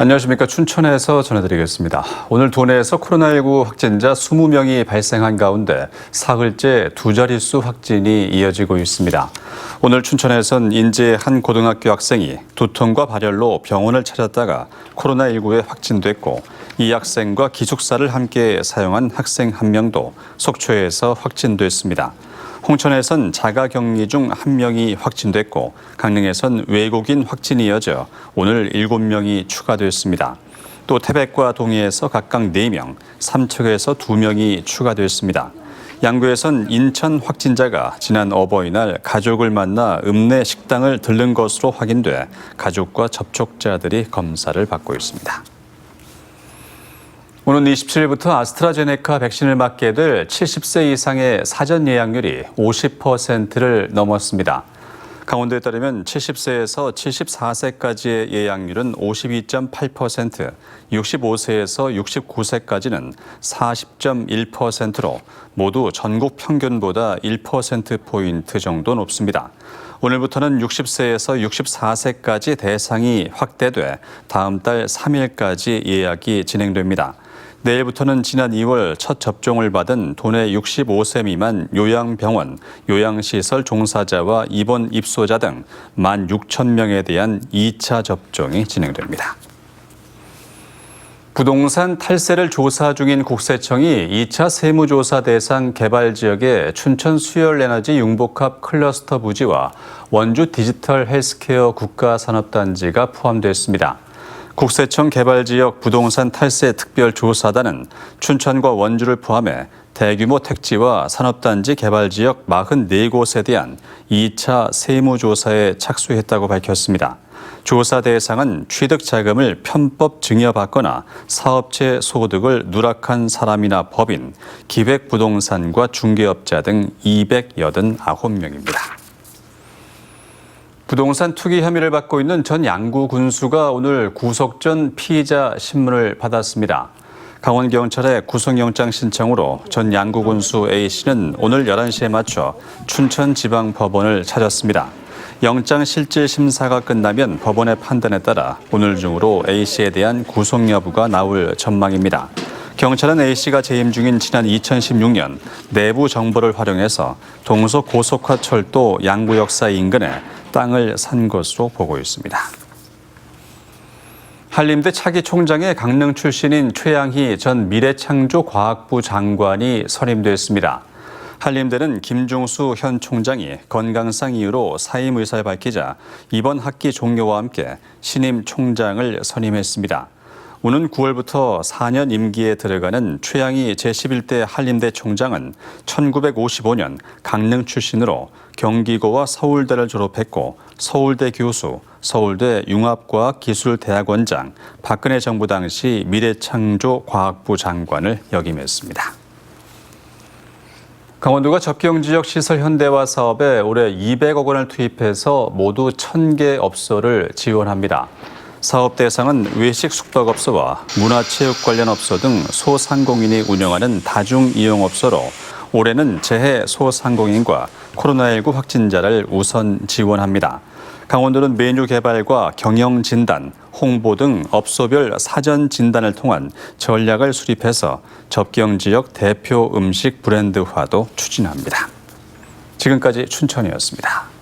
안녕하십니까. 춘천에서 전해드리겠습니다. 오늘 도내에서 코로나19 확진자 20명이 발생한 가운데 사흘째 두 자릿수 확진이 이어지고 있습니다. 오늘 춘천에선 인제의 한 고등학교 학생이 두통과 발열로 병원을 찾았다가 코로나19에 확진됐고, 이 학생과 기숙사를 함께 사용한 학생 한 명도 속초에서 확진됐습니다. 홍천에선 자가격리 중 1명이 확진됐고, 강릉에선 외국인 확진이 이어져 오늘 7명이 추가됐습니다. 또 태백과 동해에서 각각 4명, 삼척에서 2명이 추가됐습니다. 양구에선 인천 확진자가 지난 어버이날 가족을 만나 읍내 식당을 들른 것으로 확인돼 가족과 접촉자들이 검사를 받고 있습니다. 오는 27일부터 아스트라제네카 백신을 맞게 될 70세 이상의 사전 예약률이 50%를 넘었습니다. 강원도에 따르면 70세에서 74세까지의 예약률은 52.8%, 65세에서 69세까지는 40.1%로 모두 전국 평균보다 1%포인트 정도 높습니다. 오늘부터는 60세에서 64세까지 대상이 확대돼 다음 달 3일까지 예약이 진행됩니다. 내일부터는 지난 2월 첫 접종을 받은 도내 65세 미만 요양병원, 요양시설 종사자와 입원 입소자 등 16,000명에 대한 2차 접종이 진행됩니다. 부동산 탈세를 조사 중인 국세청이 2차 세무조사 대상 개발 지역의 춘천 수열에너지 융복합 클러스터 부지와 원주 디지털 헬스케어 국가산업단지가 포함됐습니다. 국세청 개발지역 부동산 탈세 특별조사단은 춘천과 원주를 포함해 대규모 택지와 산업단지 개발지역 44곳에 대한 2차 세무조사에 착수했다고 밝혔습니다. 조사 대상은 취득자금을 편법 증여받거나 사업체 소득을 누락한 사람이나 법인, 기획부동산과 중개업자 등 289명입니다. 부동산 투기 혐의를 받고 있는 전 양구 군수가 오늘 구속 전 피의자 신문을 받았습니다. 강원경찰의 구속영장 신청으로 전 양구 군수 A씨는 오늘 11시에 맞춰 춘천지방법원을 찾았습니다. 영장 실질 심사가 끝나면 법원의 판단에 따라 오늘 중으로 A씨에 대한 구속 여부가 나올 전망입니다. 경찰은 A씨가 재임 중인 지난 2016년 내부 정보를 활용해서 동서 고속화철도 양구역사 인근에 땅을 산 것으로 보고 있습니다. 한림대 차기 총장에 강릉 출신인 최양희 전 미래창조과학부 장관이 선임됐습니다. 한림대는 김종수 현 총장이 건강상 이유로 사임 의사를 밝히자 이번 학기 종료와 함께 신임 총장을 선임했습니다. 오는 9월부터 4년 임기에 들어가는 최양희 제11대 한림대 총장은 1955년 강릉 출신으로 경기고와 서울대를 졸업했고 서울대 교수, 서울대 융합과학기술대학원장, 박근혜 정부 당시 미래창조과학부 장관을 역임했습니다. 강원도가 접경지역 시설 현대화 사업에 올해 200억 원을 투입해서 모두 1,000개 업소를 지원합니다. 사업 대상은 외식 숙박업소와 문화체육 관련 업소 등 소상공인이 운영하는 다중이용업소로 올해는 재해 소상공인과 코로나19 확진자를 우선 지원합니다. 강원도는 메뉴 개발과 경영 진단, 홍보 등 업소별 사전 진단을 통한 전략을 수립해서 접경 지역 대표 음식 브랜드화도 추진합니다. 지금까지 춘천이었습니다.